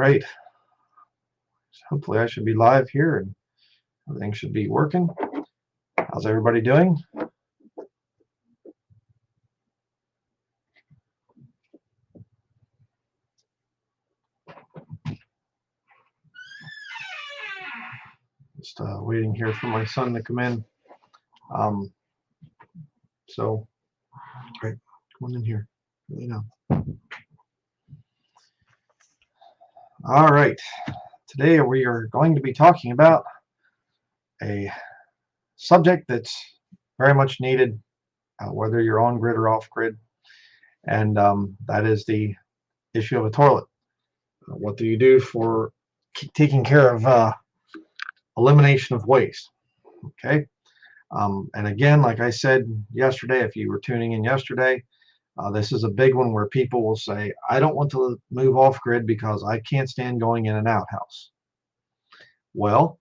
right. Hopefully I should be live here and everything should be working. How's everybody doing? Just waiting here for my son to come in. So, right, come on in here. Really now. All right. Today we are going to be talking about a subject that's very much needed, whether you're on grid or off grid, and that is the issue of a toilet. What do you do for taking care of elimination of waste? Okay. And again, like I said yesterday, if you were tuning in yesterday, this is a big one where people will say, I don't want to move off grid because I can't stand going in an outhouse. Well,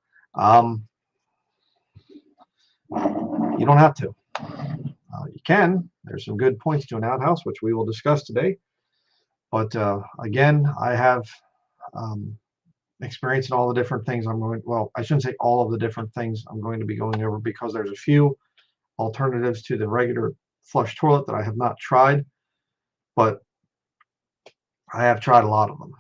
you don't have to. You can. There's some good points to an outhouse, which we will discuss today. But again, I have experience in all the different things well, I shouldn't say all of the different things I'm going to be going over, because there's a few alternatives to the regular flush toilet that I have not tried, but I have tried a lot of them.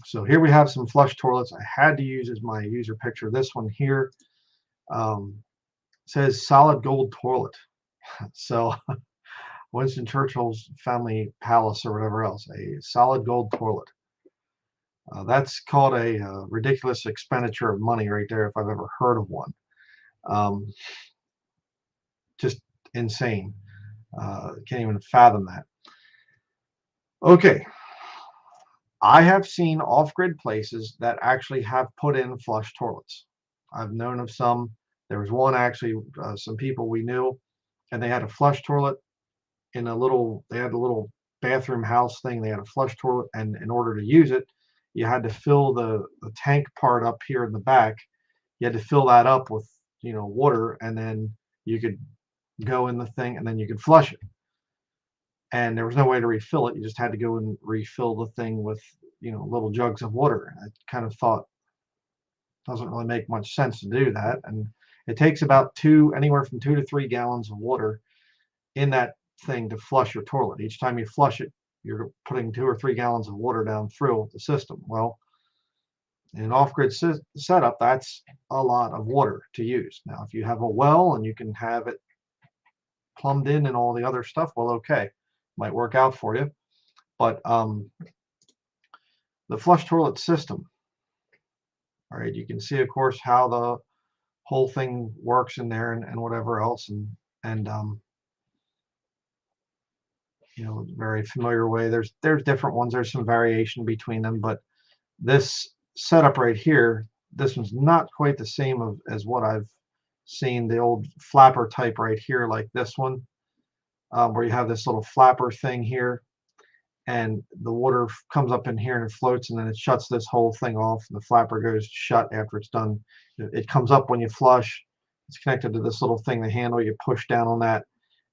So here we have some flush toilets. I had to use as my user picture this one here. Says solid gold toilet. So Winston Churchill's family palace or whatever else, a solid gold toilet. That's called a ridiculous expenditure of money right there, if I've ever heard of one. Just insane. Can't even fathom that. Okay. I have seen off-grid places that actually have put in flush toilets. I've known of some. There was one actually, some people we knew, and they had a flush toilet in they had a little bathroom house thing. They had a flush toilet, and in order to use it, you had to fill the tank part up here in the back. You had to fill that up with, water, and then you could go in the thing, and then you could flush it. And there was no way to refill it. You just had to go and refill the thing with, little jugs of water. I kind of thought, doesn't really make much sense to do that. And it takes about anywhere from 2 to 3 gallons of water in that thing to flush your toilet. Each time you flush it, you're putting 2 or 3 gallons of water down through the system. Well, in an off-grid setup, that's a lot of water to use. Now, if you have a well and you can have it plumbed in and all the other stuff, well, okay, might work out for you. But the flush toilet system, all right, you can see, of course, how the whole thing works in there and whatever else, and very familiar way. There's different ones. There's some variation between them, but this setup right here, this one's not quite the same as what I've seen. The old flapper type right here, like this one, where you have this little flapper thing here, and the water comes up in here and it floats, and then it shuts this whole thing off, and the flapper goes shut after it's done. It comes up when you flush. It's connected to this little thing, the handle. You push down on that,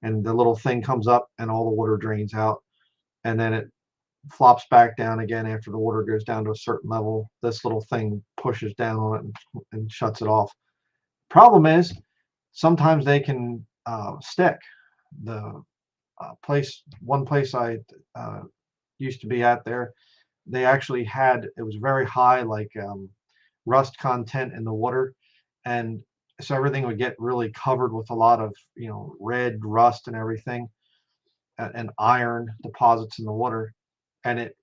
and the little thing comes up, and all the water drains out, and then it flops back down again after the water goes down to a certain level. This little thing pushes down on it and shuts it off. Problem is, sometimes they can stick. The one place I used to be at there, they actually had, it was very high, like rust content in the water, and so everything would get really covered with a lot of red rust and everything, and iron deposits in the water, and it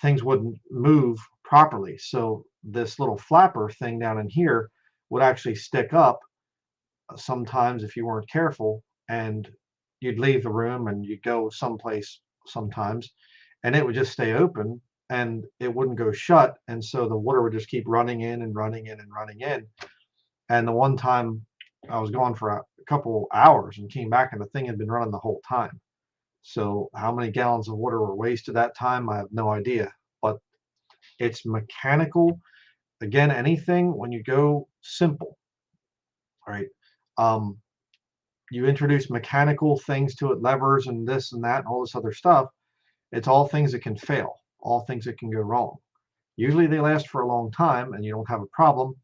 things wouldn't move properly. So this little flapper thing down in here would actually stick up sometimes if you weren't careful, and you'd leave the room and you'd go someplace sometimes, and it would just stay open and it wouldn't go shut, and so the water would just keep running in and running in and running in. And the one time I was gone for a couple hours and came back, and the thing had been running the whole time. So how many gallons of water were wasted that time, I have no idea. But it's mechanical. Again, anything, when you go simple, right, you introduce mechanical things to it, levers and this and that and all this other stuff, it's all things that can fail, all things that can go wrong. Usually they last for a long time and you don't have a problem,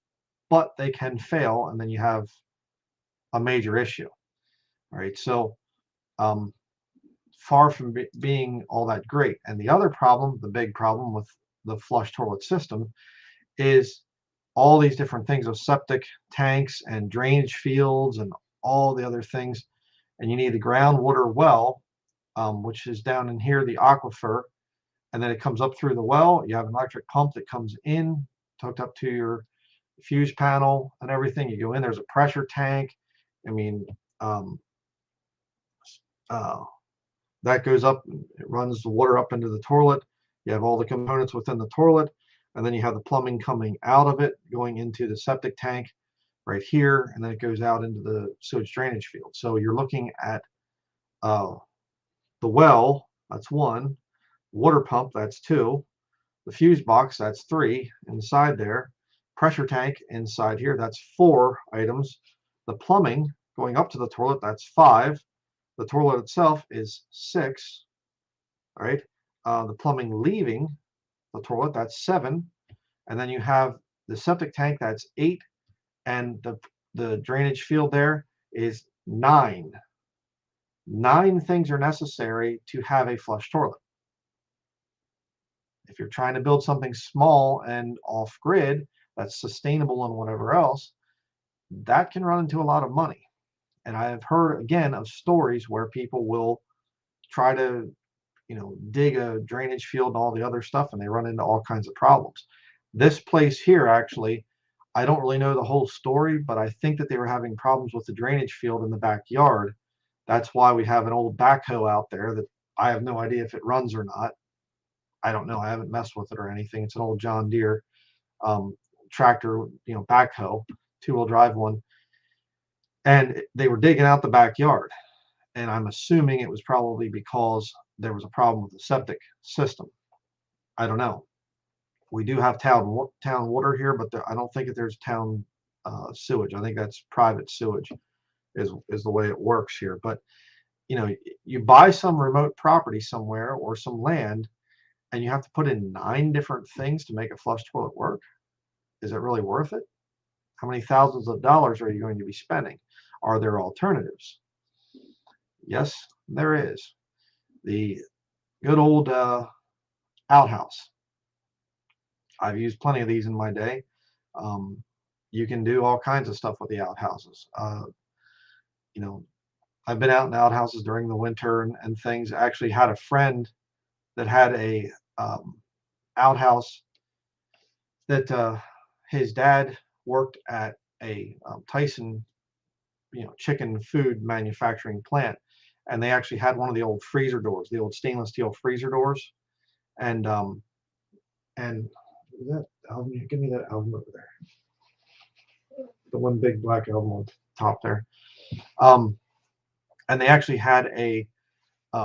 but they can fail and then you have a major issue. All right, so far from being all that great. And the other problem, the big problem with the flush toilet system, is all these different things of septic tanks and drainage fields and all the other things. And you need the groundwater well, which is down in here, the aquifer, and then it comes up through the well. You have an electric pump that comes in, hooked up to your fuse panel and everything. You go in, there's a pressure tank. I mean, that goes up, it runs the water up into the toilet. You have all the components within the toilet, and then you have the plumbing coming out of it, going into the septic tank right here, and then it goes out into the sewage drainage field. So you're looking at the well, that's one, water pump, that's two, the fuse box, that's three inside there, pressure tank inside here, that's four items, the plumbing going up to the toilet, that's five, the toilet itself is six, all right, the plumbing leaving the toilet, that's seven, and then you have the septic tank, that's eight, and the drainage field there is nine. 9 things are necessary to have a flush toilet. If you're trying to build something small and off-grid that's sustainable and whatever else, that can run into a lot of money. And I have heard, again, of stories where people will try to, dig a drainage field and all the other stuff, and they run into all kinds of problems. This place here, actually, I don't really know the whole story, but I think that they were having problems with the drainage field in the backyard. That's why we have an old backhoe out there that I have no idea if it runs or not. I don't know. I haven't messed with it or anything. It's an old John Deere tractor, backhoe, 2-wheel drive one. And they were digging out the backyard. And I'm assuming it was probably because there was a problem with the septic system. I don't know. We do have town water here, but I don't think that there's town sewage. I think that's private sewage is the way it works here. But you buy some remote property somewhere or some land, and you have to put in 9 different things to make a flush toilet work. Is it really worth it? How many thousands of dollars are you going to be spending? Are there alternatives? Yes, there is. The good old outhouse. I've used plenty of these in my day. You can do all kinds of stuff with the outhouses. I've been out in outhouses during the winter and things. I actually had a friend that had a outhouse that his dad worked at a Tyson, chicken food manufacturing plant, and they actually had one of the old freezer doors, the old stainless steel freezer doors, and that album, give me that album over there, the one big black album on top there, and they actually had a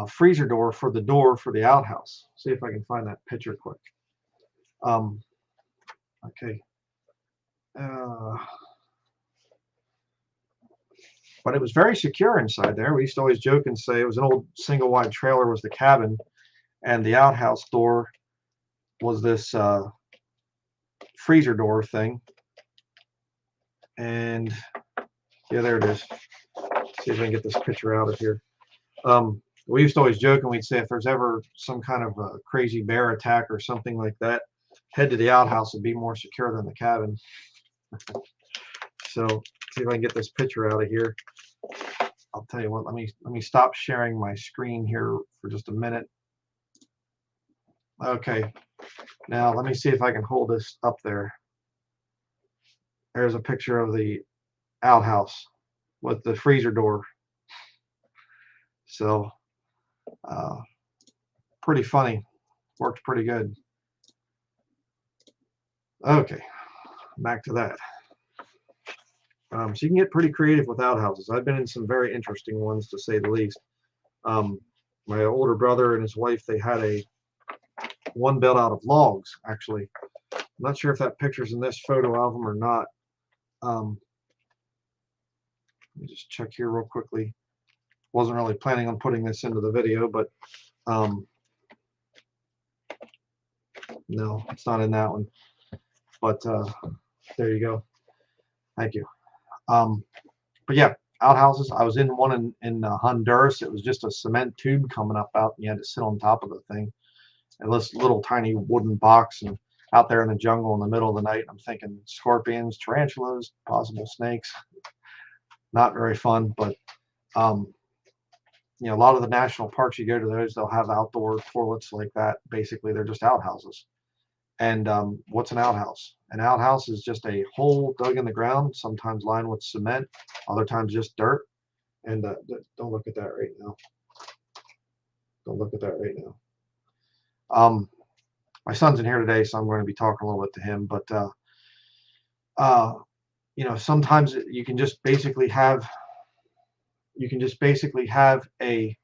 freezer door for the outhouse. See if I can find that picture quick. Okay. But it was very secure inside there. We used to always joke and say it was an old single wide trailer was the cabin, and the outhouse door was this freezer door thing. And yeah, there it is. See if I can get this picture out of here. We used to always joke and we'd say if there's ever some kind of a crazy bear attack or something like that, head to the outhouse would be more secure than the cabin. So see if I can get this picture out of here. I'll tell you what, let me stop sharing my screen here for just a minute. Okay, now let me see if I can hold this up there. There's a picture of the outhouse with the freezer door. So pretty funny, worked pretty good. Okay, back to that. So you can get pretty creative with outhouses. I've been in some very interesting ones, to say the least. My older brother and his wife, they had one built out of logs, actually. I'm not sure if that picture's in this photo album or not. Let me just check here real quickly. Wasn't really planning on putting this into the video, but No, it's not in that one. But there you go. Thank you. Um, but yeah, outhouses. I was in one in Honduras. It was just a cement tube coming up out, and you had to sit on top of the thing. And this little tiny wooden box, and out there in the jungle in the middle of the night, I'm thinking scorpions, tarantulas, possible snakes. Not very fun, but um, a lot of the national parks you go to, those they'll have outdoor toilets like that. Basically, they're just outhouses. And what's an outhouse? An outhouse is just a hole dug in the ground, sometimes lined with cement, other times just dirt. And don't look at that right now. Don't look at that right now. My son's in here today, so I'm going to be talking a little bit to him. But uh, sometimes you can just basically have a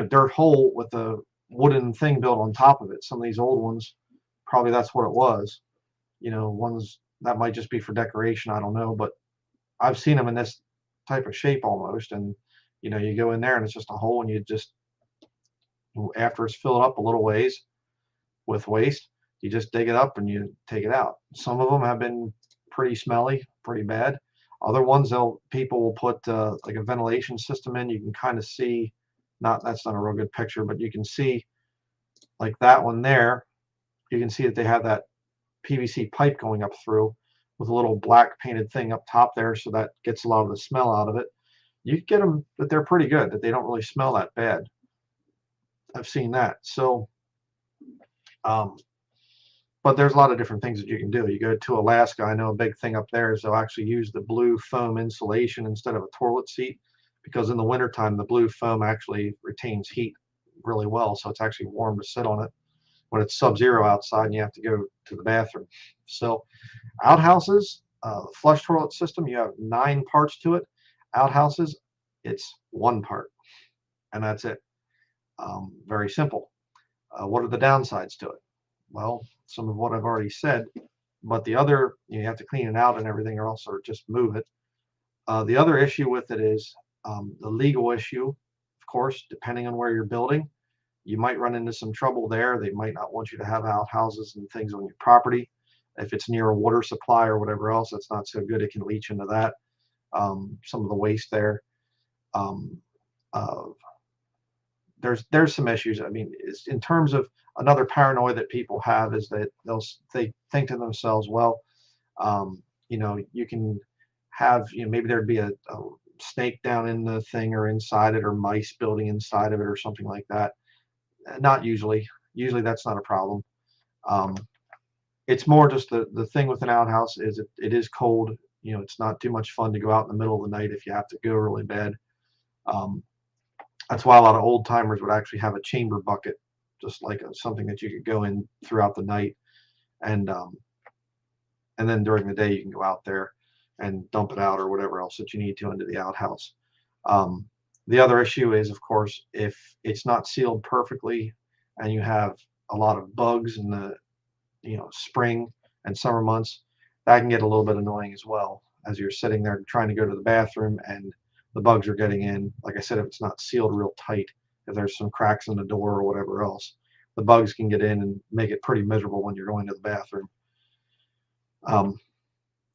dirt hole with a wooden thing built on top of it. Some of these old ones, probably that's what it was. Ones that might just be for decoration. I don't know, but I've seen them in this type of shape almost. And you go in there and it's just a hole, and you just, after it's filled up a little ways with waste, you just dig it up and you take it out. Some of them have been pretty smelly, pretty bad. Other ones, people will put like a ventilation system in. You can kind of see, that's not a real good picture, but you can see like that one there. You can see that they have that PVC pipe going up through with a little black painted thing up top there, so that gets a lot of the smell out of it. You get them that they're pretty good, that they don't really smell that bad. I've seen that. So, but there's a lot of different things that you can do. You go to Alaska, I know a big thing up there is they'll actually use the blue foam insulation instead of a toilet seat, because in the wintertime, the blue foam actually retains heat really well. So it's actually warm to sit on it when it's sub-zero outside and you have to go to the bathroom. So outhouses, flush toilet system, you have 9 parts to it. Outhouses, it's 1 part, and that's it. Very simple. What are the downsides to it? Well, some of what I've already said, but the other, you have to clean it out and everything, or else, or just move it. The other issue with it is the legal issue, of course, depending on where you're building. You might run into some trouble there. They might not want you to have outhouses and things on your property. If it's near a water supply or whatever else, that's not so good. It can leach into that. Some of the waste there. Um, uh, there's some issues. I mean, it's, in terms of another paranoia that people have, is that they think to themselves, well, you can have, maybe there'd be a snake down in the thing or inside it, or mice building inside of it or something like that. Not usually. Usually that's not a problem. Um, it's more just the thing with an outhouse is it is cold. It's not too much fun to go out in the middle of the night if you have to go really bad. Um, that's why a lot of old timers would actually have a chamber bucket, just like something that you could go in throughout the night, and then during the day you can go out there and dump it out or whatever else that you need to into the outhouse. The other issue is, of course, if it's not sealed perfectly and you have a lot of bugs in the spring and summer months, that can get a little bit annoying as well, as you're sitting there trying to go to the bathroom and the bugs are getting in. Like I said, if it's not sealed real tight, if there's some cracks in the door or whatever else, the bugs can get in and make it pretty miserable when you're going to the bathroom.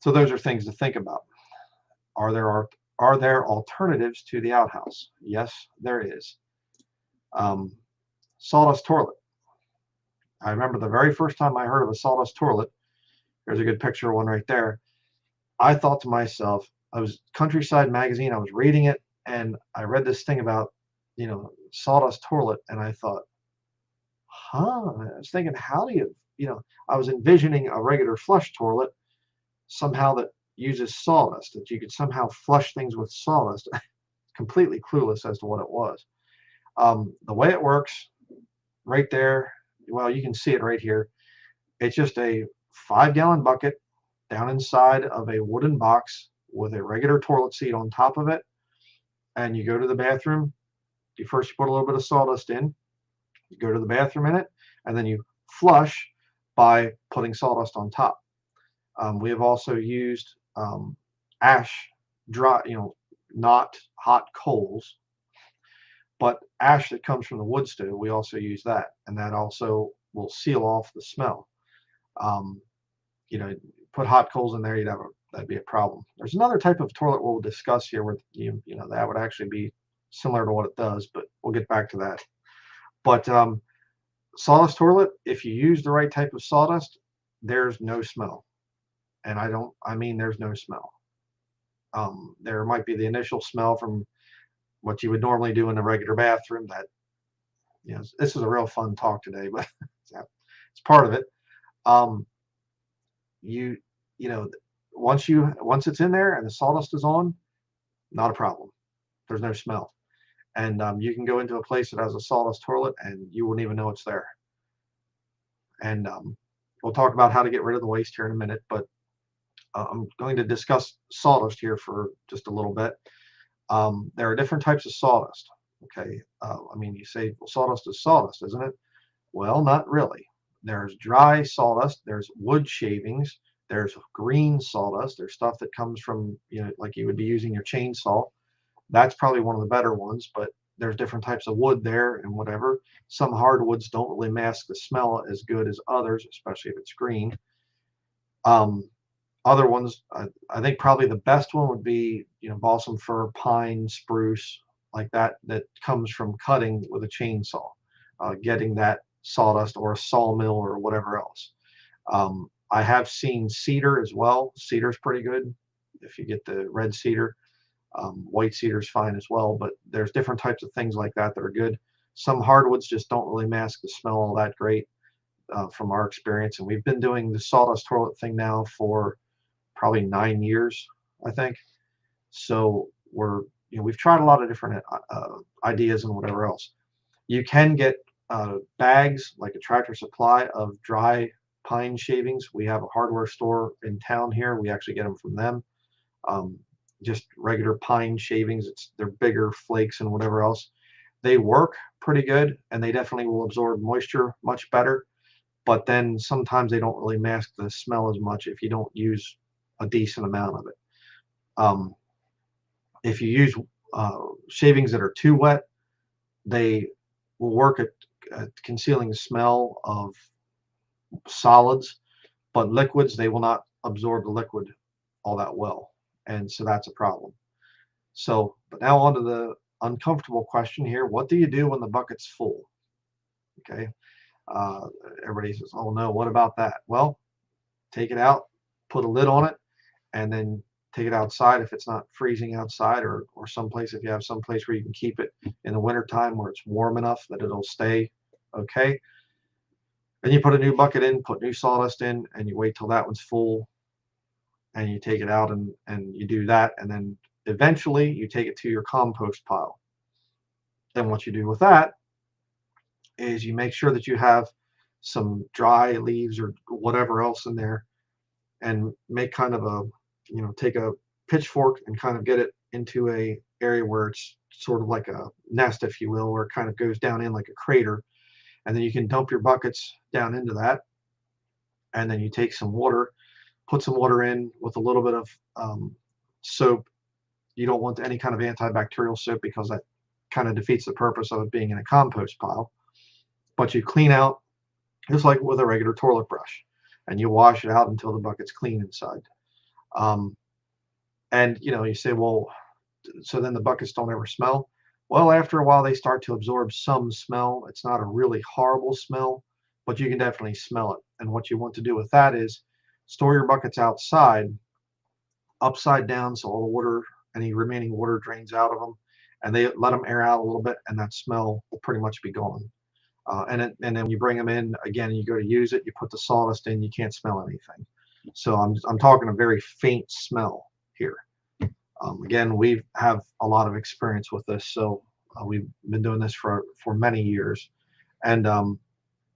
So those are things to think about. Are there alternatives to the outhouse? Yes, there is. Sawdust toilet. I remember the very first time I heard of a sawdust toilet. There's a good picture of one right there. I thought to myself, I was Countryside magazine, I was reading it, and I read this thing about, sawdust toilet, and I thought, I was thinking, how do I was envisioning a regular flush toilet somehow that uses sawdust, that you could somehow flush things with sawdust. Completely clueless as to what it was. The way it works, right there, well, you can see it right here. It's just a 5-gallon bucket down inside of a wooden box with a regular toilet seat on top of it. And you go to the bathroom. You first put a little bit of sawdust in. You go to the bathroom in it, and then you flush by putting sawdust on top. We have also used ash, dry, not hot coals, but ash that comes from the wood stove. We also use that, and that also will seal off the smell. Um, you know, put hot coals in there, that'd be a problem. There's another type of toilet we'll discuss here where you know that would actually be similar to what it does, but we'll get back to that. But sawdust toilet, if you use the right type of sawdust, there's no smell, and I mean there's no smell. There might be the initial smell from what you would normally do in a regular bathroom. That, you know, this is a real fun talk today, but it's part of it. Um, you you know, once it's in there and the sawdust is on, not a problem. There's no smell, and you can go into a place that has a sawdust toilet and you wouldn't even know it's there. And we'll talk about how to get rid of the waste here in a minute, but I'm going to discuss sawdust here for just a little bit. There are different types of sawdust. Okay, I mean, you say, well, sawdust is sawdust, isn't it? Well, not really. There's dry sawdust, there's wood shavings, there's green sawdust, there's stuff that comes from, you know, like you would be using your chainsaw. That's probably one of the better ones, but there's different types of wood there and whatever. Some hardwoods don't really mask the smell as good as others, especially if it's green. Um, Other ones, I think probably the best one would be, you know, balsam fir, pine, spruce, like that, that comes from cutting with a chainsaw, getting that sawdust, or a sawmill or whatever else. I have seen cedar as well. Cedar's pretty good if you get the red cedar. White cedar is fine as well, but there's different types of things like that that are good. Some hardwoods just don't really mask the smell all that great, from our experience. And we've been doing the sawdust toilet thing now for probably 9 years, I think. So we've tried a lot of different ideas and whatever else. You can get bags, like a Tractor Supply, of dry pine shavings. We have a hardware store in town here. We actually get them from them. Um, just regular pine shavings. They're bigger flakes and whatever else. They work pretty good, and they definitely will absorb moisture much better. But then sometimes they don't really mask the smell as much if you don't use a decent amount of it. Um, if you use shavings that are too wet, they will work at concealing the smell of solids, but liquids, they will not absorb the liquid all that well. And so that's a problem. So, but now on to the uncomfortable question here. What do you do when the bucket's full? Okay. Uh, Everybody says, oh no, what about that? Well, take it out, put a lid on it, and then take it outside if it's not freezing outside, or someplace, if you have some place where you can keep it in the wintertime where it's warm enough that it'll stay okay. Then you put a new bucket in, put new sawdust in, and you wait till that one's full, and you take it out, and you do that, and then eventually you take it to your compost pile. Then what you do with that is you make sure that you have some dry leaves or whatever else in there, and make kind of a, you know, take a pitchfork and kind of get it into a area where it's sort of like a nest, if you will, where it kind of goes down in like a crater. And then you can dump your buckets down into that, and then you take some water, put some water in with a little bit of soap. You don't want any kind of antibacterial soap, because that kind of defeats the purpose of it being in a compost pile. But you clean out just like with a regular toilet brush, and you wash it out until the bucket's clean inside. Um, and you know, you say, well, so then the buckets don't ever smell. Well, after a while, they start to absorb some smell. It's not a really horrible smell, but you can definitely smell it. And what you want to do with that is store your buckets outside, upside down, so all the water, any remaining water, drains out of them, and they let them air out a little bit, and that smell will pretty much be gone. And then when you bring them in again, you go to use it, you put the sawdust in, you can't smell anything. So I'm talking a very faint smell here. Again, we have a lot of experience with this, so we've been doing this for many years. And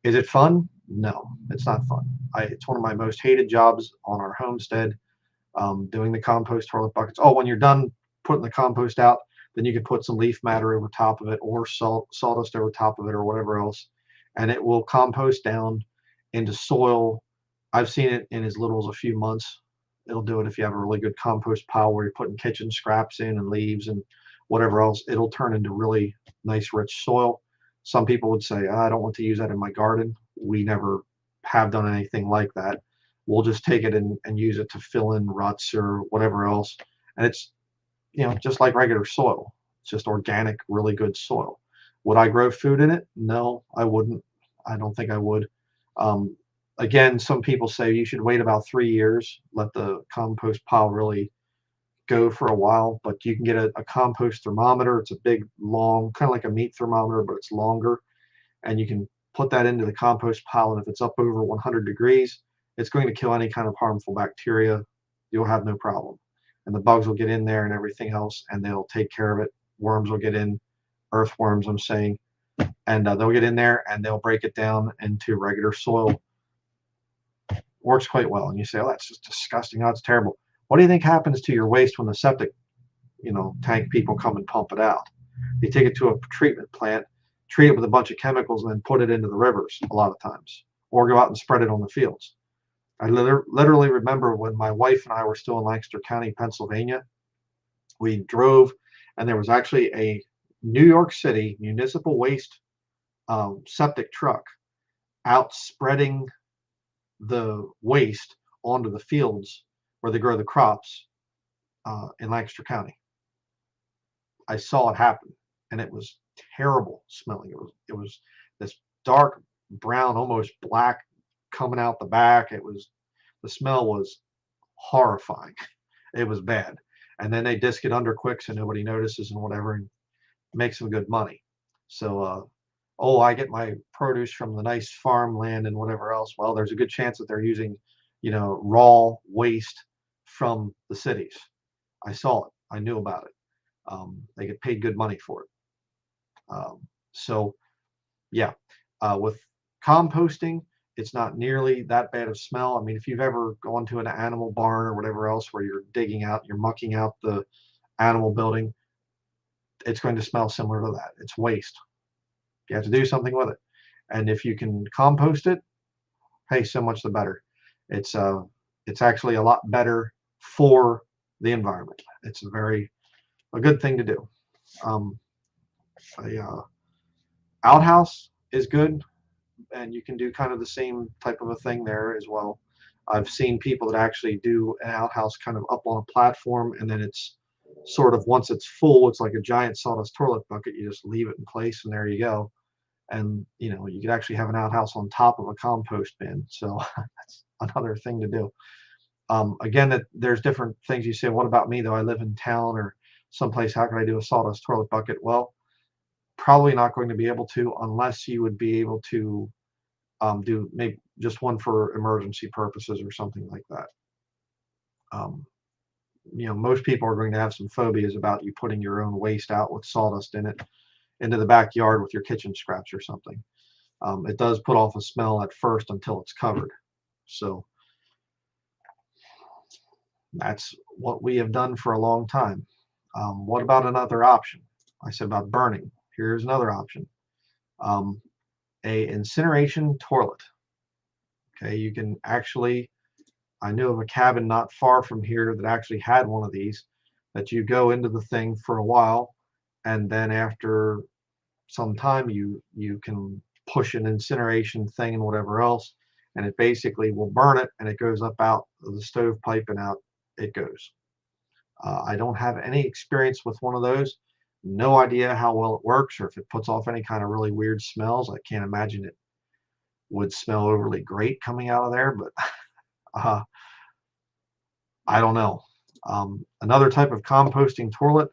is it fun? No, it's not fun. It's one of my most hated jobs on our homestead, doing the compost toilet buckets. Oh, when you're done putting the compost out, then you can put some leaf matter over top of it, or sawdust over top of it, or whatever else, and it will compost down into soil. I've seen it in as little as a few months. It'll do it if you have a really good compost pile where you're putting kitchen scraps in and leaves and whatever else. It'll turn into really nice, rich soil. Some people would say, I don't want to use that in my garden. we never have done anything like that. We'll just take it and use it to fill in ruts or whatever else. And it's, just like regular soil. It's just organic, really good soil. Would I grow food in it? No, I wouldn't. I don't think I would. Um, Again, some people say you should wait about 3 years, let the compost pile really go for a while, but you can get a compost thermometer. It's a big, long, kind of like a meat thermometer, but it's longer. And you can put that into the compost pile. And if it's up over 100 degrees, it's going to kill any kind of harmful bacteria. You'll have no problem. And the bugs will get in there and everything else, and they'll take care of it. Worms will get in, earthworms, I'm saying, and they'll get in there and they'll break it down into regular soil. Works quite well. And you say, oh, that's just disgusting. Oh, it's terrible. What do you think happens to your waste when the septic, tank people come and pump it out? They take it to a treatment plant, treat it with a bunch of chemicals, and then put it into the rivers a lot of times, or go out and spread it on the fields. I literally remember when my wife and I were still in Lancaster County, Pennsylvania, we drove, and there was actually a New York City municipal waste septic truck out spreading the waste onto the fields where they grow the crops in Lancaster County. I saw it happen, and it was terrible smelling. It was this dark brown, almost black, coming out the back. The smell was horrifying. It was bad. And then they disc it under quick so nobody notices and whatever, and make some good money. So I get my produce from the nice farmland and whatever else. Well, there's a good chance that they're using, raw waste from the cities. I saw it. I knew about it. They get paid good money for it. So yeah, with composting, it's not nearly that bad of smell. I mean, if you've ever gone to an animal barn or whatever else where you're mucking out the animal building, it's going to smell similar to that. It's waste. You have to do something with it. And if you can compost it, hey, so much the better. It's actually a lot better for the environment. It's a good thing to do. A outhouse is good, and you can do kind of the same type of a thing there as well. I've seen people that actually do an outhouse kind of up on a platform, and then it's sort of, once it's full, it's like a giant sawdust toilet bucket. You just leave it in place, and there you go. And you could actually have an outhouse on top of a compost bin. So that's another thing to do. Again, that there's different things. You say, what about me though? I live in town or someplace. How can I do a sawdust toilet bucket? Well, probably not going to be able to, unless you would be able to do maybe just one for emergency purposes or something like that. Most people are going to have some phobias about you putting your own waste out with sawdust in it into the backyard with your kitchen scraps or something. It does put off a smell at first until it's covered. So that's what we have done for a long time. What about another option? I said about burning. Here's another option. A incineration toilet. Okay, you can actually, I knew of a cabin not far from here that actually had one of these, that you go into the thing for a while, and then after some time you can push an incineration thing and whatever else, and it basically will burn it, and it goes up out of the stovepipe and out it goes. I don't have any experience with one of those. No idea how well it works or if it puts off any kind of really weird smells. I can't imagine it would smell overly great coming out of there, but I don't know. Another type of composting toilet,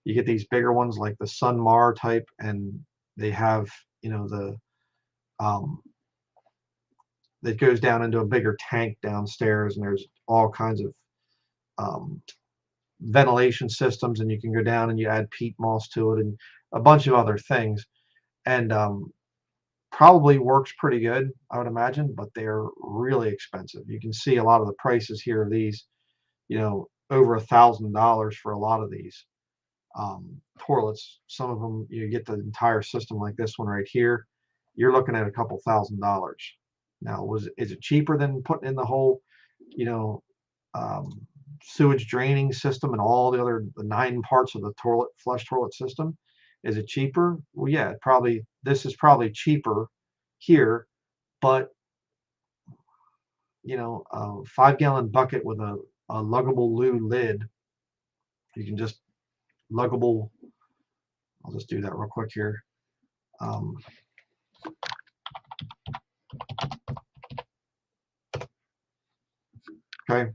you get these bigger ones like the Sunmar type, and they have, the that goes down into a bigger tank downstairs, and there's all kinds of ventilation systems, and you can go down and you add peat moss to it and a bunch of other things, and probably works pretty good, I would imagine, but they're really expensive. You can see a lot of the prices here of these, over $1,000 for a lot of these toilets. Some of them, you get the entire system like this one right here, you're looking at a couple $1,000s. Now, is it cheaper than putting in the whole, sewage draining system and all the 9 parts of the flush toilet system? Is it cheaper? Well, yeah, this is probably cheaper here, But you know, a 5-gallon bucket with a luggable loo lid, you can just luggable. I'll just do that real quick here. Okay,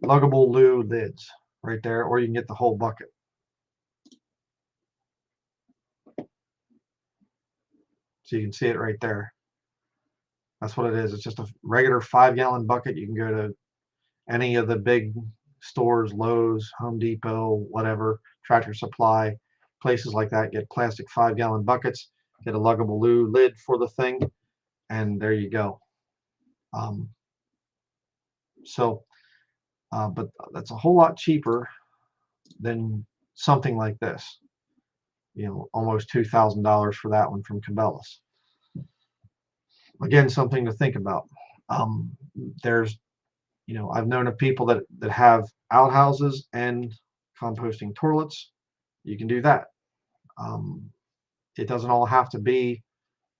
luggable loo lids right there, or you can get the whole bucket. So you can see it right there. That's what it is. It's just a regular 5-gallon bucket. You can go to any of the big stores, Lowe's, Home Depot, whatever, Tractor Supply, places like that, get plastic 5-gallon buckets, get a luggable loo lid for the thing, and there you go. But that's a whole lot cheaper than something like this. You know, almost $2,000 for that one from Cabela's. Again, something to think about. There's, you know, I've known of people that have outhouses and composting toilets. You can do that. It doesn't all have to be,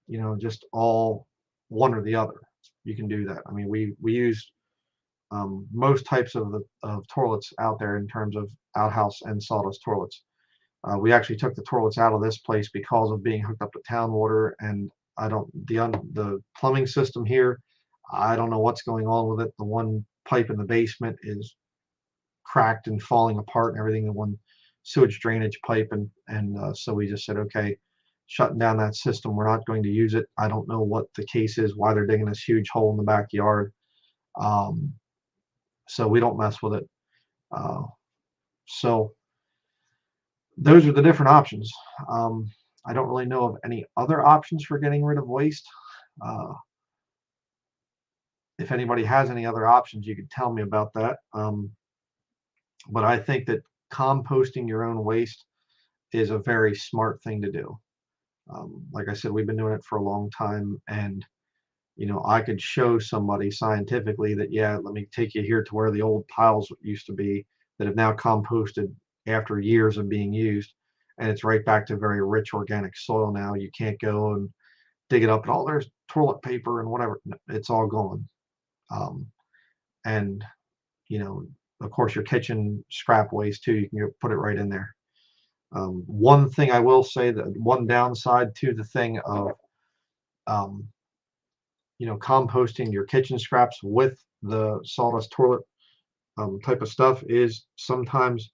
you know, just all one or the other. You can do that. I mean, we use most types of toilets out there in terms of outhouse and sawdust toilets. We actually took the toilets out of this place because of being hooked up to town water, and the plumbing system here, I don't know what's going on with it. The one pipe in the basement is cracked and falling apart and everything, the one sewage drainage pipe, and so we just said, okay, shutting down that system. We're not going to use it. I don't know what the case is, why they're digging this huge hole in the backyard. So we don't mess with it. So those are the different options. I don't really know of any other options for getting rid of waste. If anybody has any other options, you could tell me about that. But I think that composting your own waste is a very smart thing to do. Like I said, we've been doing it for a long time, and you know, I could show somebody scientifically that, yeah, let me take you here to where the old piles used to be that have now composted after years of being used, and it's right back to very rich organic soil now. You can't go and dig it up and, oh, there's toilet paper and whatever. It's all gone. And you know, of course, your kitchen scrap waste too, you can put it right in there. One thing I will say, that one downside to the thing of you know, composting your kitchen scraps with the sawdust toilet type of stuff is sometimes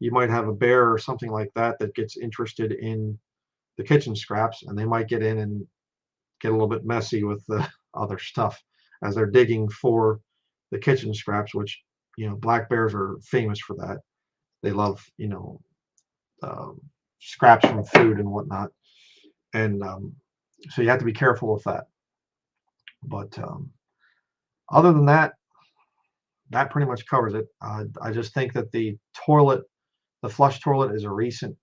you might have a bear or something like that that gets interested in the kitchen scraps, and they might get in and get a little bit messy with the other stuff as they're digging for the kitchen scraps, which, you know, black bears are famous for that. They love, you know, scraps from food and whatnot. And so you have to be careful with that. But other than that, that pretty much covers it. I just think that the flush toilet is a recent,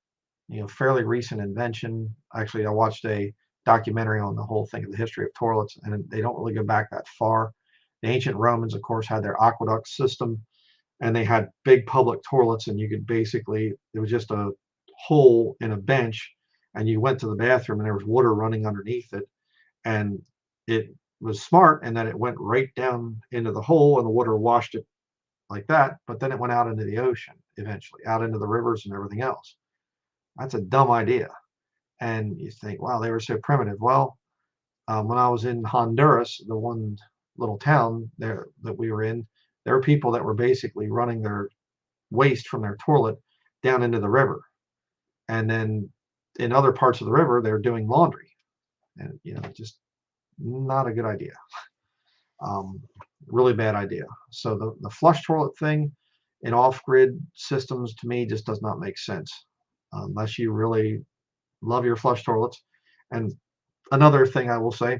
you know, fairly recent invention. Actually, I watched a documentary on the whole thing of the history of toilets, and they don't really go back that far. The ancient Romans, of course, had their aqueduct system, and they had big public toilets, and you could basically, it was just a hole in a bench, and you went to the bathroom and there was water running underneath it, and it was smart in that it went right down into the hole and the water washed it like that, but then it went out into the ocean eventually, out into the rivers and everything else. That's a dumb idea. And you think, wow, they were so primitive. Well, when I was in Honduras, the one little town there that we were in, there were people that were basically running their waste from their toilet down into the river. And then in other parts of the river, they're doing laundry. And, you know, just not a good idea. Really bad idea. So the flush toilet thing in off-grid systems, to me, just does not make sense unless you really love your flush toilets. And another thing I will say,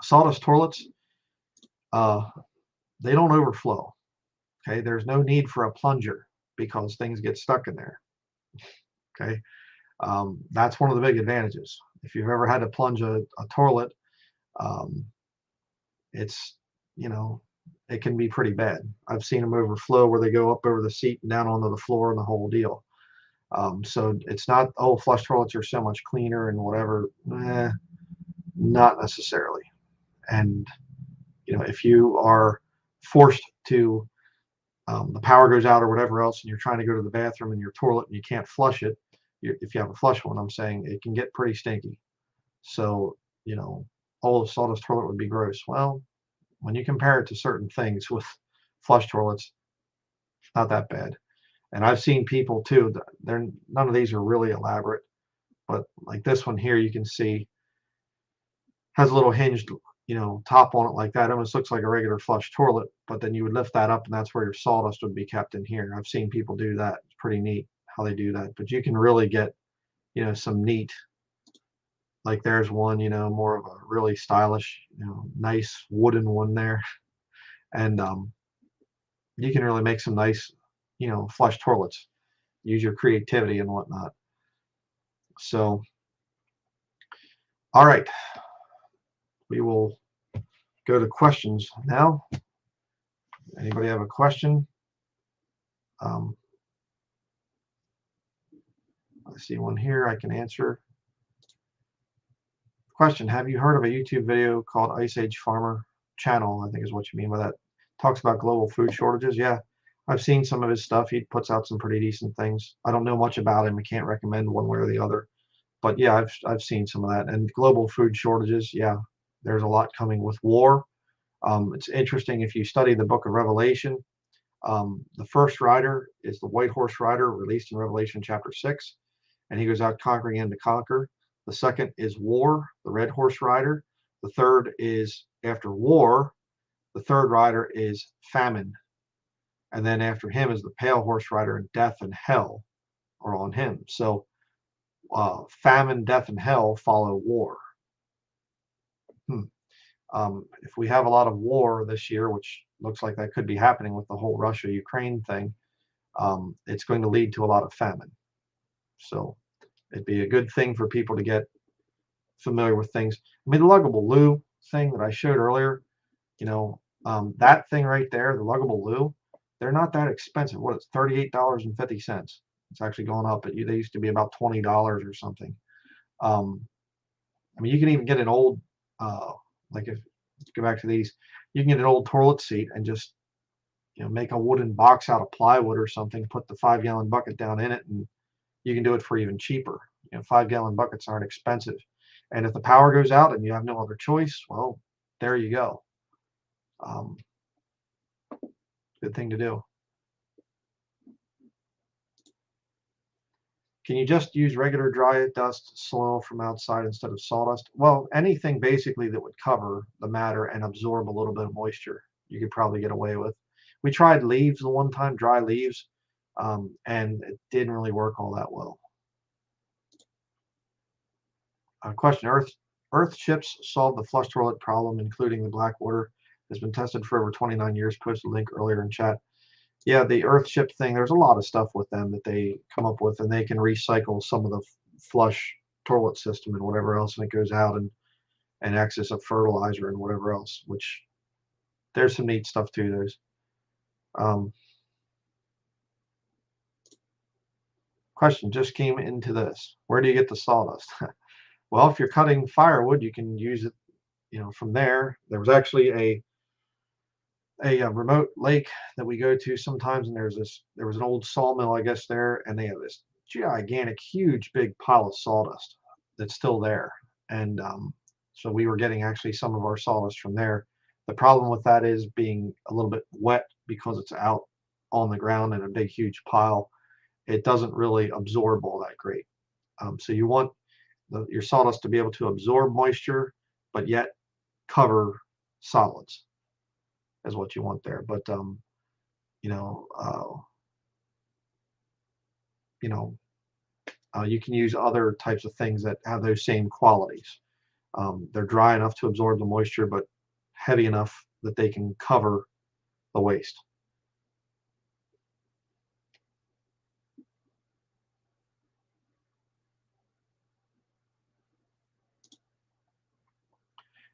sawdust toilets, they don't overflow. Okay, there's no need for a plunger because things get stuck in there. Okay, that's one of the big advantages. If you've ever had to plunge a toilet, it's, you know, it can be pretty bad. I've seen them overflow where they go up over the seat and down onto the floor and the whole deal. So it's not, oh, flush toilets are so much cleaner and whatever. Not necessarily. And if you are forced to, the power goes out or whatever else, and you're trying to go to the bathroom in your toilet and you can't flush it, if you have a flush one, I'm saying it can get pretty stinky. So, all of sawdust toilet would be gross. Well, when you compare it to certain things with flush toilets, not that bad. And I've seen people too, they're none of these are really elaborate, but like this one here, you can see has a little hinged, top on it like that. It almost looks like a regular flush toilet, but then you would lift that up and that's where your sawdust would be kept in here. I've seen people do that. It's pretty neat how they do that. But you can really get, some neat, like there's one, more of a really stylish, nice wooden one there. And you can really make some nice, flush toilets. Use your creativity and whatnot. So, all right, we will go to questions now. Anybody have a question? I see one here I can answer. Question: have you heard of a YouTube video called Ice Age Farmer Channel? I think is what you mean by that. Talks about global food shortages. Yeah, I've seen some of his stuff. He puts out some pretty decent things. I don't know much about him. I can't recommend one way or the other. But yeah, I've seen some of that. And global food shortages, yeah, there's a lot coming with war. It's interesting if you study the book of Revelation. The first rider is the white horse rider released in Revelation chapter 6, and he goes out conquering and to conquer. The second is war, the red horse rider. The third is after war. The third rider is famine. And then after him is the pale horse rider, and death and hell are on him. So famine, death, and hell follow war. If we have a lot of war this year, which looks like that could be happening with the whole Russia-Ukraine thing, it's going to lead to a lot of famine. So it'd be a good thing for people to get familiar with things. I mean, the luggable loo thing that I showed earlier, that thing right there, the luggable loo, they're not that expensive. What, it's $38.50. It's actually gone up. They used to be about $20 or something. I mean, you can even get an old, like if go back to these, you can get an old toilet seat and just make a wooden box out of plywood or something, put the 5-gallon bucket down in it, and you can do it for even cheaper. 5-gallon buckets aren't expensive. And if the power goes out and you have no other choice, well, there you go. Good thing to do. Can you just use regular dry dust soil from outside instead of sawdust? Well, anything basically that would cover the matter and absorb a little bit of moisture, you could probably get away with. We tried leaves the one time, dry leaves, and it didn't really work all that well. Question: Earth chips solve the flush toilet problem, including the black water. Has been tested for over 29 years. Posted a link earlier in chat. Yeah, the earth chip thing, there's a lot of stuff with them that they come up with, and they can recycle some of the flush toilet system and whatever else, and it goes out and excess of fertilizer and whatever else, which there's some neat stuff too. There's question just came into this: where do you get the sawdust? Well, if you're cutting firewood, you can use it, from there. There was actually a remote lake that we go to sometimes, and there was an old sawmill, I guess, there, and they have this gigantic, huge, big pile of sawdust that's still there. And so we were getting actually some of our sawdust from there. The problem with that is being a little bit wet because it's out on the ground in a big, huge pile. It doesn't really absorb all that great. So you want your sawdust to be able to absorb moisture, but yet cover solids is what you want there. But you can use other types of things that have those same qualities. They're dry enough to absorb the moisture, but heavy enough that they can cover the waste.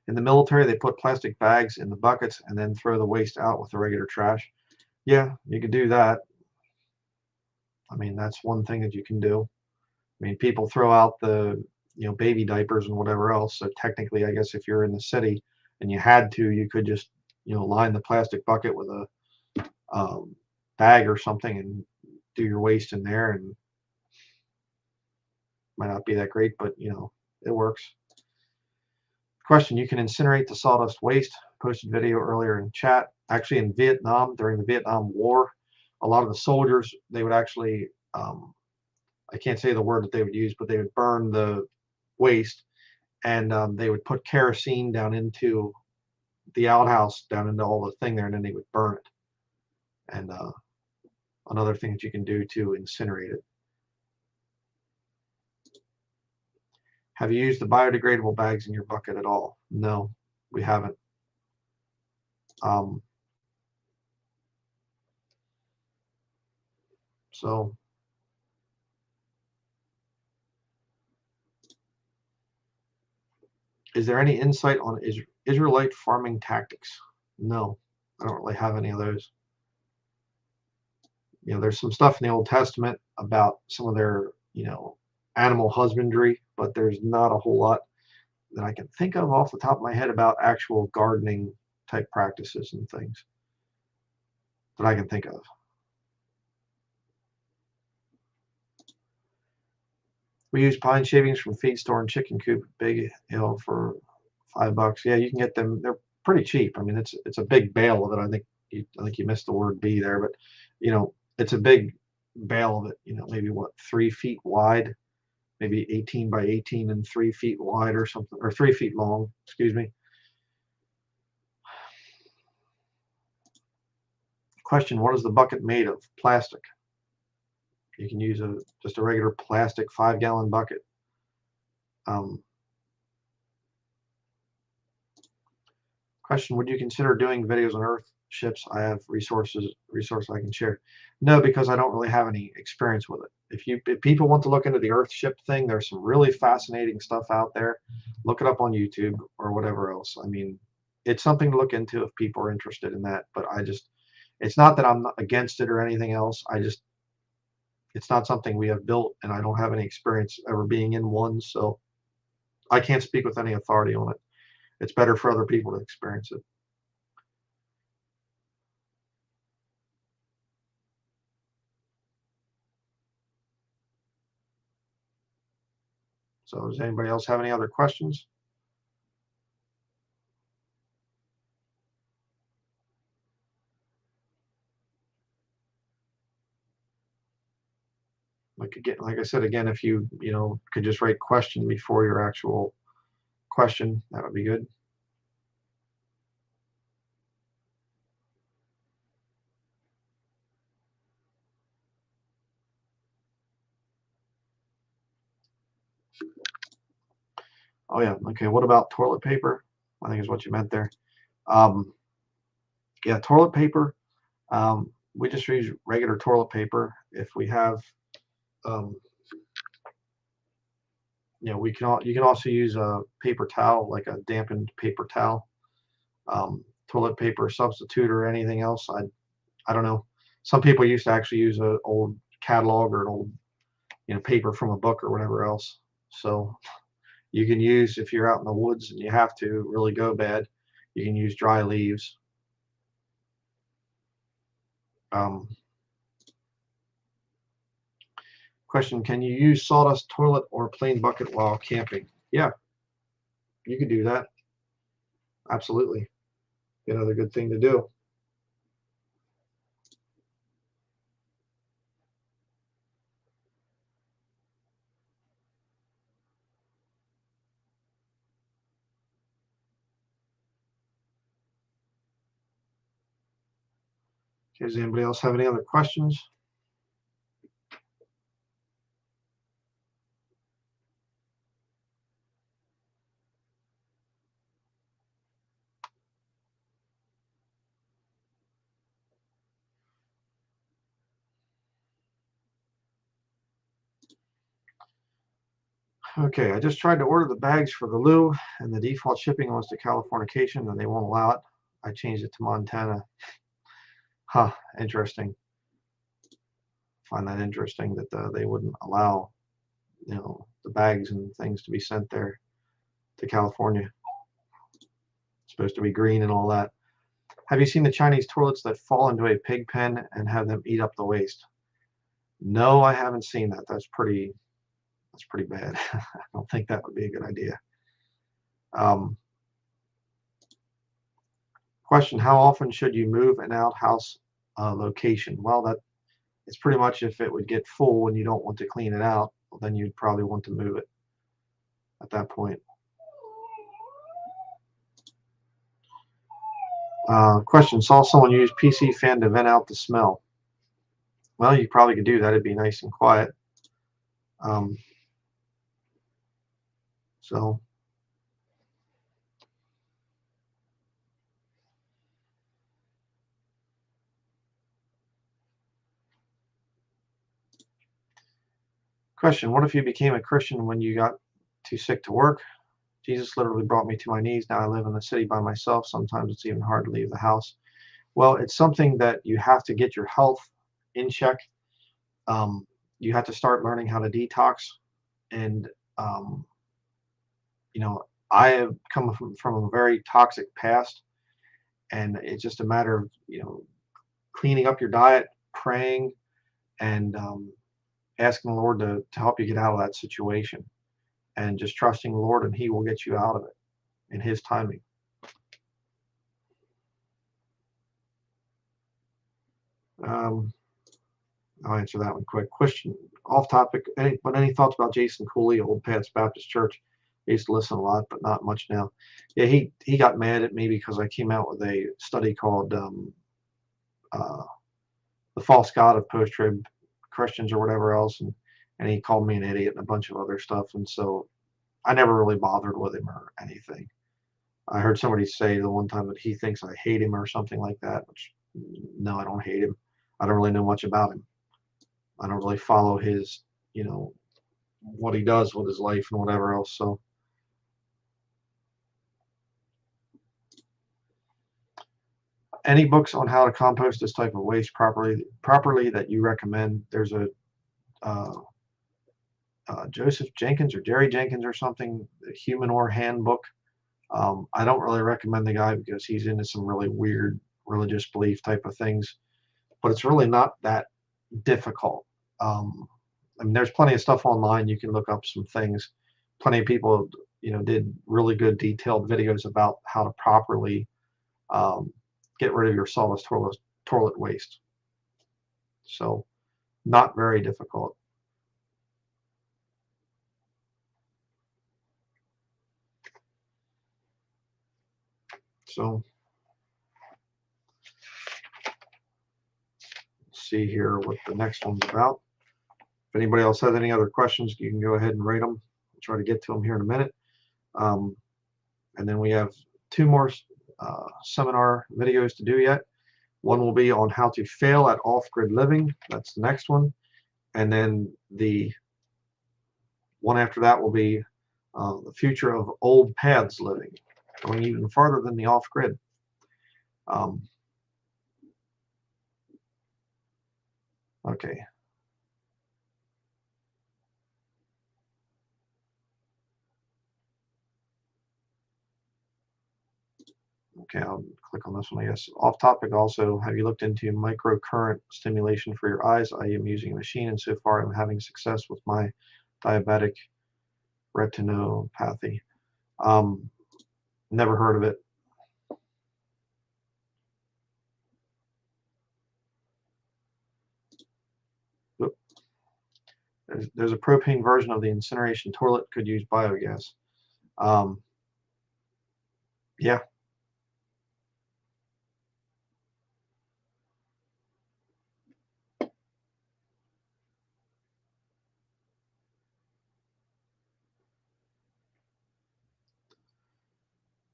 In the military, they put plastic bags in the buckets and then throw the waste out with the regular trash. Yeah, you could do that. I mean, that's one thing that you can do. I mean, people throw out the baby diapers and whatever else. So technically, I guess if you're in the city and you had to, you could just line the plastic bucket with a bag or something and do your waste in there, and might not be that great, but it works. Question: you can incinerate the sawdust waste. Posted video earlier in chat. Actually, in Vietnam, during the Vietnam War, a lot of the soldiers, they would actually, I can't say the word that they would use, but they would burn the waste, and they would put kerosene down into the outhouse, down into all the thing there, and then they would burn it. And another thing that you can do to incinerate it. Have you used the biodegradable bags in your bucket at all? No, we haven't. So is there any insight on Israelite farming tactics? No, I don't really have any of those. There's some stuff in the Old Testament about some of their, animal husbandry, but there's not a whole lot that I can think of off the top of my head about actual gardening type practices and things that I can think of. We use pine shavings from feed store and chicken coop at Big Hill for $5. Yeah, you can get them. They're pretty cheap. I mean, it's a big bale of it. I think you missed the word "b" there, but it's a big bale of it. Maybe what, 3 feet wide, maybe 18 by 18 and 3 feet wide or something, or 3 feet long. Excuse me. Question: what is the bucket made of? Plastic. You can use just a regular plastic 5-gallon bucket. Question: would you consider doing videos on Earth ships? I have resource I can share. No, because I don't really have any experience with it. If people want to look into the Earth ship thing, there's some really fascinating stuff out there. Look it up on YouTube or whatever else. I mean, it's something to look into if people are interested in that. But it's not that I'm not against it or anything else. It's not something we have built, and I don't have any experience ever being in one, so I can't speak with any authority on it. It's better for other people to experience it. So does anybody else have any other questions? Like I said again, if you could just write question before your actual question, that would be good. Oh yeah, okay. What about toilet paper? I think is what you meant there. Yeah, toilet paper. We just use regular toilet paper. If we have, you can also use a paper towel, like a dampened paper towel. Toilet paper substitute or anything else. I don't know. Some people used to actually use an old catalog or an old paper from a book or whatever else. So you can use, if you're out in the woods and you have to really go bad, you can use dry leaves. Question: can you use sawdust toilet or plain bucket while camping? Yeah, you can do that. Absolutely. Another good thing to do. Does anybody else have any other questions? Okay, I just tried to order the bags for the Lou, and the default shipping was to Californication, and they won't allow it. I changed it to Montana. Huh, interesting. Find that interesting that they wouldn't allow the bags and things to be sent there to California. It's supposed to be green and all that. Have you seen the Chinese toilets that fall into a pig pen and have them eat up the waste? No, I haven't seen that. That's pretty bad. I don't think that would be a good idea. Question: how often should you move an outhouse location? Well, that it's pretty much if it would get full and you don't want to clean it out, well, then you'd probably want to move it at that point. Question: saw someone use PC fan to vent out the smell. Well, you probably could do that. It'd be nice and quiet. So question: what if you became a Christian when you got too sick to work? Jesus literally brought me to my knees. Now I live in the city by myself. Sometimes it's even hard to leave the house. Well, it's something that you have to get your health in check. You have to start learning how to detox. And, um, I have come from a very toxic past. And it's just a matter of, cleaning up your diet, praying, and asking the Lord to help you get out of that situation. And just trusting the Lord, and He will get you out of it in His timing. I'll answer that one quick. Question off topic. Any thoughts about Jason Cooley, Old Pat's Baptist Church? I used to listen a lot, but not much now. Yeah, he got mad at me because I came out with a study called The False God of Post-Trib Christians or whatever else, and he called me an idiot and a bunch of other stuff. And so I never really bothered with him or anything. I heard somebody say the one time that he thinks I hate him or something like that, which no, I don't hate him. I don't really know much about him. I don't really follow his, what he does with his life and whatever else. So, any books on how to compost this type of waste properly that you recommend? There's a Joseph Jenkins or Jerry Jenkins or something, the Humanure Handbook. I don't really recommend the guy because he's into some really weird religious belief type of things, but it's really not that difficult. I mean, there's plenty of stuff online. You can look up some things. Plenty of people, did really good detailed videos about how to properly get rid of your sawdust toilet waste. So, not very difficult. So, let's see here what the next one's about. If anybody else has any other questions, you can go ahead and write them. I'll try to get to them here in a minute. And then we have 2 more seminar videos to do yet. One will be on how to fail at off-grid living. That's the next one. And then the one after that will be the future of old paths living, going even farther than the off-grid. Okay. Okay, I'll click on this one, I guess. Off topic also, have you looked into microcurrent stimulation for your eyes? I am using a machine, and so far I'm having success with my diabetic retinopathy. Never heard of it. There's a propane version of the incineration toilet, could use biogas. Yeah.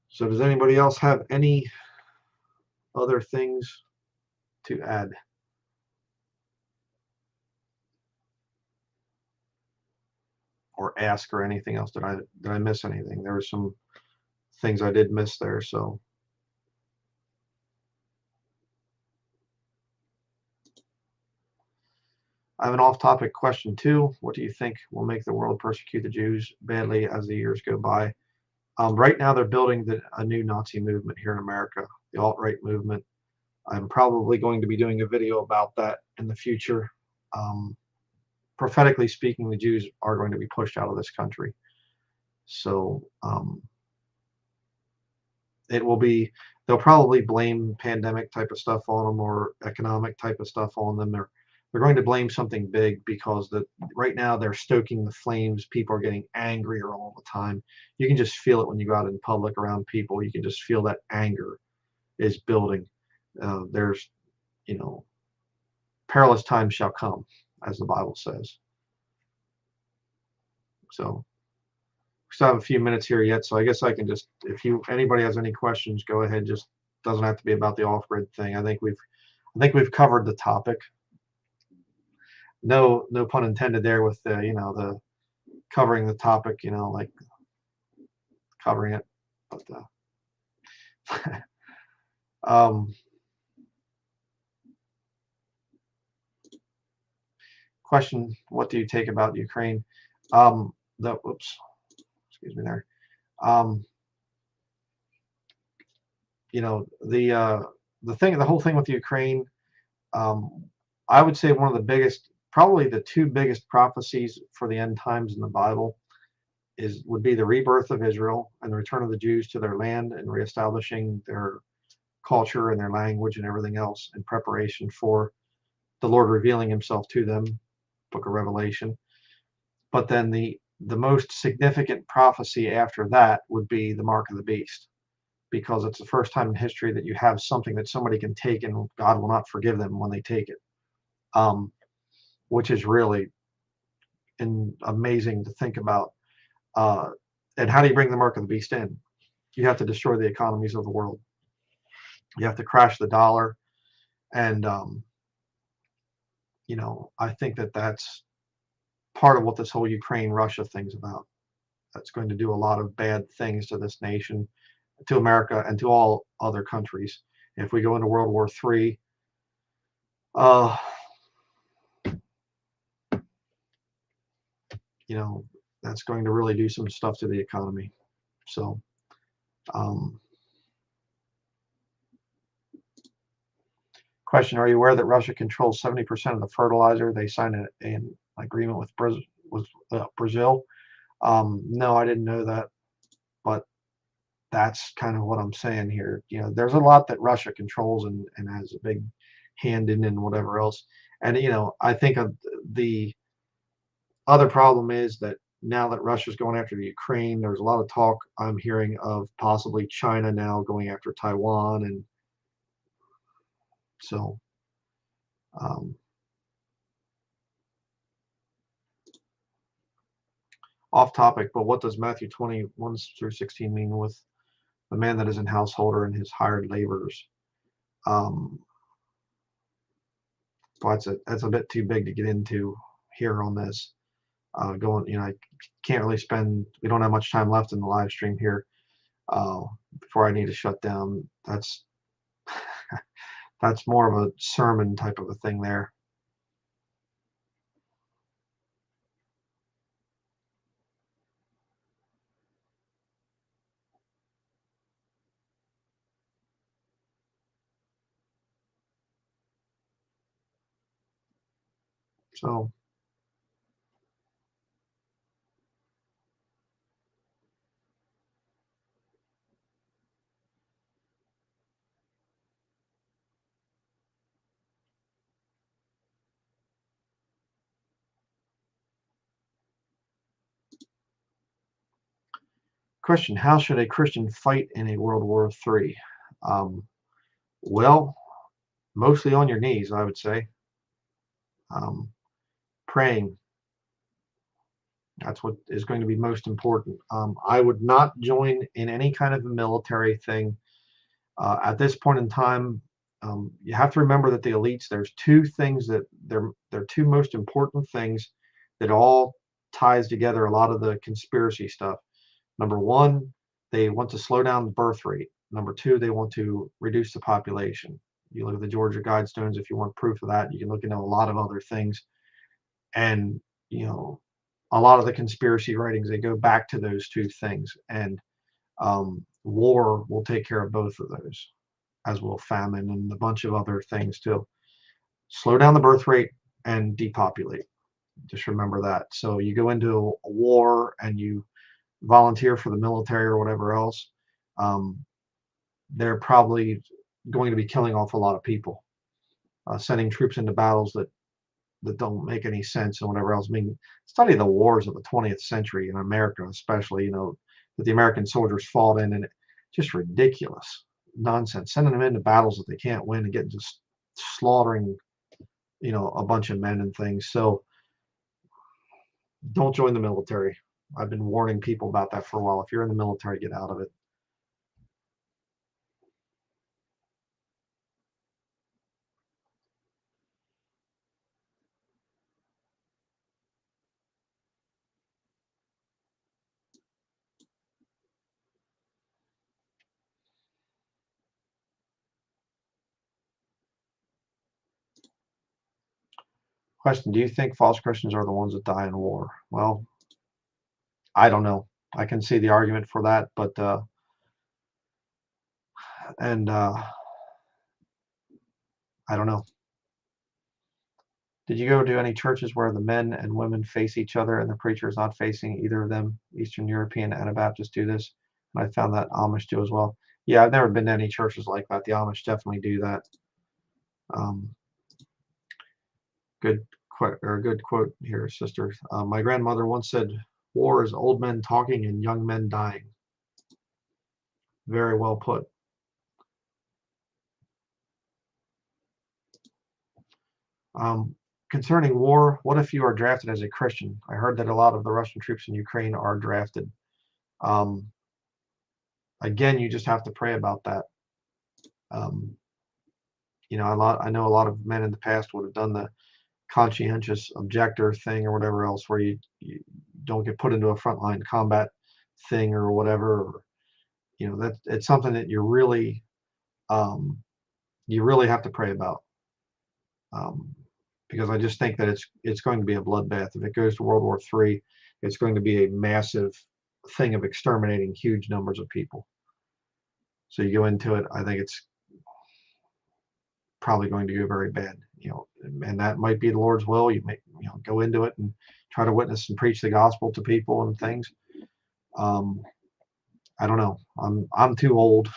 So does anybody else have any other things to add? Or ask or anything else? Did I miss anything? There were some things I did miss there, so. I have an off-topic question too. What do you think will make the world persecute the Jews badly as the years go by? Right now, they're building a new Nazi movement here in America, the alt-right movement. I'm probably going to be doing a video about that in the future. Um, Prophetically speaking, the Jews are going to be pushed out of this country. So it will be, they'll probably blame pandemic type of stuff on them or economic type of stuff on them. They're going to blame something big because right now they're stoking the flames. People are getting angrier all the time. You can just feel it when you go out in public around people. You can just feel that anger is building. There's, you know, perilous times shall come, as the Bible says. So we still have a few minutes here yet, so I guess I can just, if anybody has any questions, go ahead. Just doesn't have to be about the off-grid thing. I think we've covered the topic. No pun intended there with the, the covering the topic, like covering it. But question: what do you take about Ukraine? Whoops, excuse me there. The whole thing with Ukraine. I would say one of the biggest, probably the two biggest prophecies for the end times in the Bible would be the rebirth of Israel and the return of the Jews to their land and reestablishing their culture and their language and everything else in preparation for the Lord revealing himself to them, Book of Revelation. But then the most significant prophecy after that would be the mark of the beast, because it's the first time in history that you have something that somebody can take and God will not forgive them when they take it, which is really amazing to think about. And how do you bring the mark of the beast in? You have to destroy the economies of the world. You have to crash the dollar. And, I think that's part of what this whole Ukraine-Russia thing's about. That's going to do a lot of bad things to this nation, to America, and to all other countries. If we go into World War III, that's going to really do some stuff to the economy. So, question: are you aware that Russia controls 70% of the fertilizer? They signed an agreement with Brazil. No, I didn't know that, but that's kind of what I'm saying here. There's a lot that Russia controls and has a big hand in and whatever else. And, I think the other problem is that now that Russia's going after the Ukraine, there's a lot of talk I'm hearing of possibly China now going after Taiwan. And so, off topic, but what does Matthew 21-16 mean with the man that is an householder and his hired laborers? But that's a bit too big to get into here on this. I can't really we don't have much time left in the live stream here before I need to shut down. That's that's more of a sermon type of a thing there. So, question: how should a Christian fight in a World War III? Well, mostly on your knees, I would say. Praying. That's what is going to be most important. I would not join in any kind of a military thing. At this point in time, you have to remember that the elites, there's two things that they're two most important things that all ties together a lot of the conspiracy stuff. Number one, they want to slow down the birth rate. Number two, they want to reduce the population. You look at the Georgia Guidestones if you want proof of that. You can look into a lot of other things. And, you know, a lot of the conspiracy writings, they go back to those two things. And war will take care of both of those, as will famine and a bunch of other things too. Slow down the birth rate and depopulate. Just remember that. So you go into a war and you volunteer for the military or whatever else, um, they're probably going to be killing off a lot of people, sending troops into battles that don't make any sense and whatever else. I mean, study the wars of the 20th century in America, especially, you know, that the American soldiers fought in, and just ridiculous nonsense, sending them into battles that they can't win and getting just slaughtering, you know, a bunch of men and things. So don't join the military. I've been warning people about that for a while. If you're in the military, get out of it. Question: do you think false Christians are the ones that die in war? Well, I don't know. I can see the argument for that, but and I don't know. Did you go to any churches where the men and women face each other and the preacher is not facing either of them? Eastern European Anabaptists do this, and I found that Amish do as well. Yeah, I've never been to any churches like that. The Amish definitely do that. Um, good good quote here, sister. My grandmother once said, "War is old men talking and young men dying." Very well put. Um, Concerning war, what if you are drafted as a Christian? I heard that a lot of the Russian troops in Ukraine are drafted. Um, Again, you just have to pray about that. Um, you know, I know a lot of men in the past would have done the conscientious objector thing or whatever else, where you don't get put into a frontline combat thing or whatever. Or, you know, that it's something that um, you really have to pray about. Um, because I just think that it's going to be a bloodbath. If it goes to World War III, it's going to be a massive thing of exterminating huge numbers of people. So you go into it, I think it's probably going to go very bad, you know, and that might be the Lord's will. You may, you know, go into it and try to witness and preach the gospel to people and things. Um, I don't know. I'm too old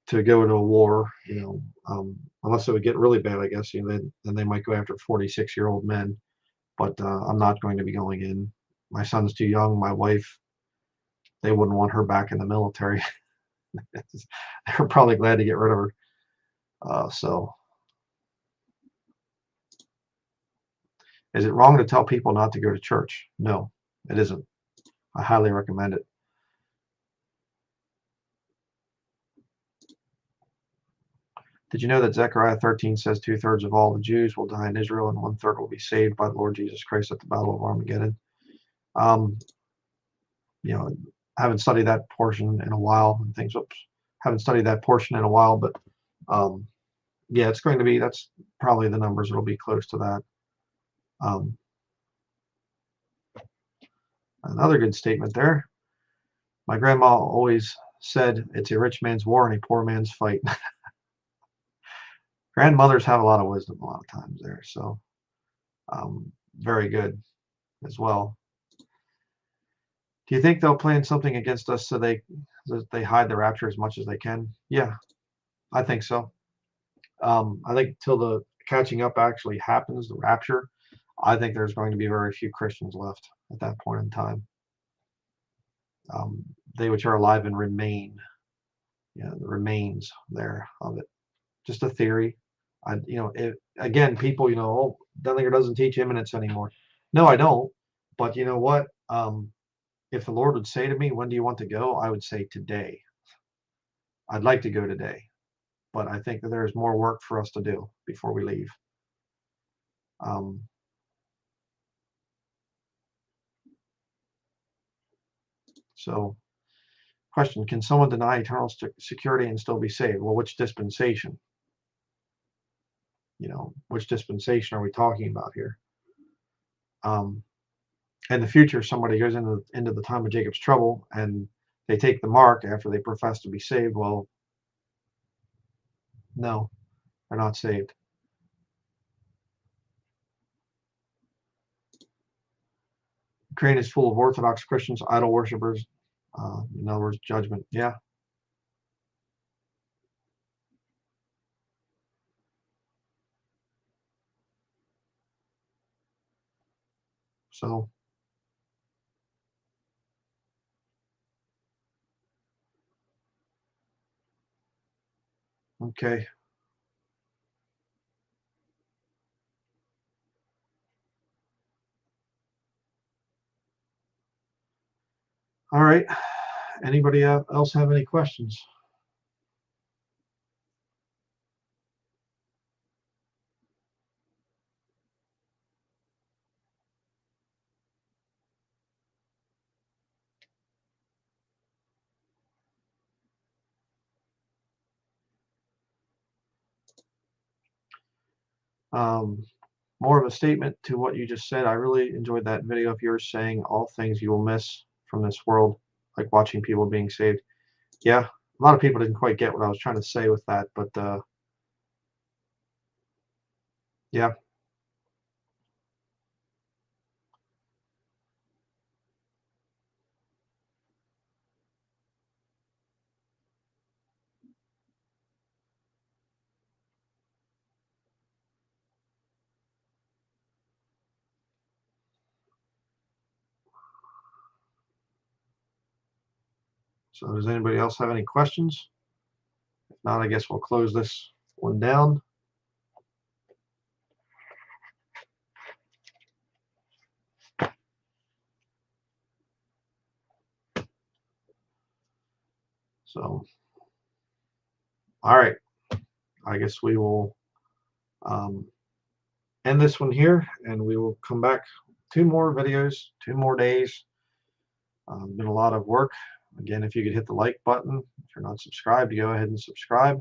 to go into a war, you know, unless it would get really bad, I guess. You know, then they might go after 46-year-old men. But I'm not going to be going in. My son's too young. My wife, they wouldn't want her back in the military. They're probably glad to get rid of her. So, is it wrong to tell people not to go to church? No, it isn't. I highly recommend it. Did you know that Zechariah 13 says 2/3 of all the Jews will die in Israel and 1/3 will be saved by the Lord Jesus Christ at the Battle of Armageddon? Um, you know, I haven't studied that portion in a while and things. Oops, haven't studied that portion in a while, but um, yeah, it's going to be, that's probably the numbers. It'll be close to that. Um, Another good statement there. My grandma always said, it's a rich man's war and a poor man's fight. Grandmothers have a lot of wisdom a lot of times there. So very good as well. Do you think they'll plan something against us so they hide the rapture as much as they can? Yeah, I think so. I think till the catching up actually happens, the rapture, I think there's going to be very few Christians left at that point in time. They which are alive and remain, you know, the remains there of it. Just a theory. You know, again, people, you know, oh, Dunninger doesn't teach imminence anymore. No, I don't. But you know what? If the Lord would say to me, when do you want to go? I would say today. I'd like to go today, but I think that there's more work for us to do before we leave. Um, so, question: can someone deny eternal security and still be saved? Well, which dispensation? You know, which dispensation are we talking about here? in the future somebody goes into the time of Jacob's trouble and they take the mark after they profess to be saved, well, no, they're not saved. Ukraine is full of Orthodox Christians, idol worshippers. In other words, judgment. Yeah. So, okay. All right. Anybody else have any questions? More of a statement to what you just said. I really enjoyed that video of yours saying all things you will miss from this world, like watching people being saved. Yeah, a lot of people didn't quite get what I was trying to say with that, but yeah. So does anybody else have any questions? If not, I guess we'll close this one down. So, all right. I guess we will end this one here, and we will come back 2 more videos, 2 more days. Been a lot of work. Again, if you could hit the like button, if you're not subscribed, go ahead and subscribe.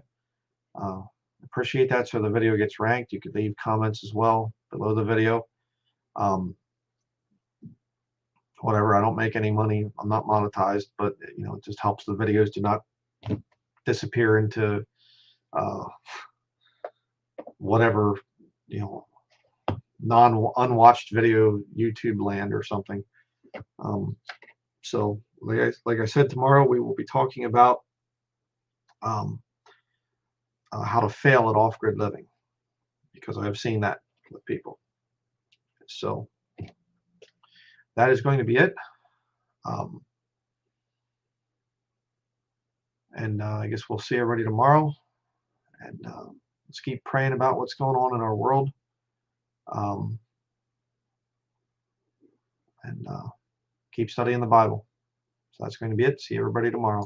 Appreciate that so the video gets ranked. You could leave comments as well below the video. Whatever, I don't make any money. I'm not monetized, but you know, it just helps the videos to not disappear into whatever, you know, unwatched video YouTube land or something. So like I said, tomorrow we will be talking about um, how to fail at off-grid living, because I've seen that with people. So that is going to be it. And I guess we'll see everybody tomorrow. And let's keep praying about what's going on in our world. Um, and keep studying the Bible. So that's going to be it. See everybody tomorrow.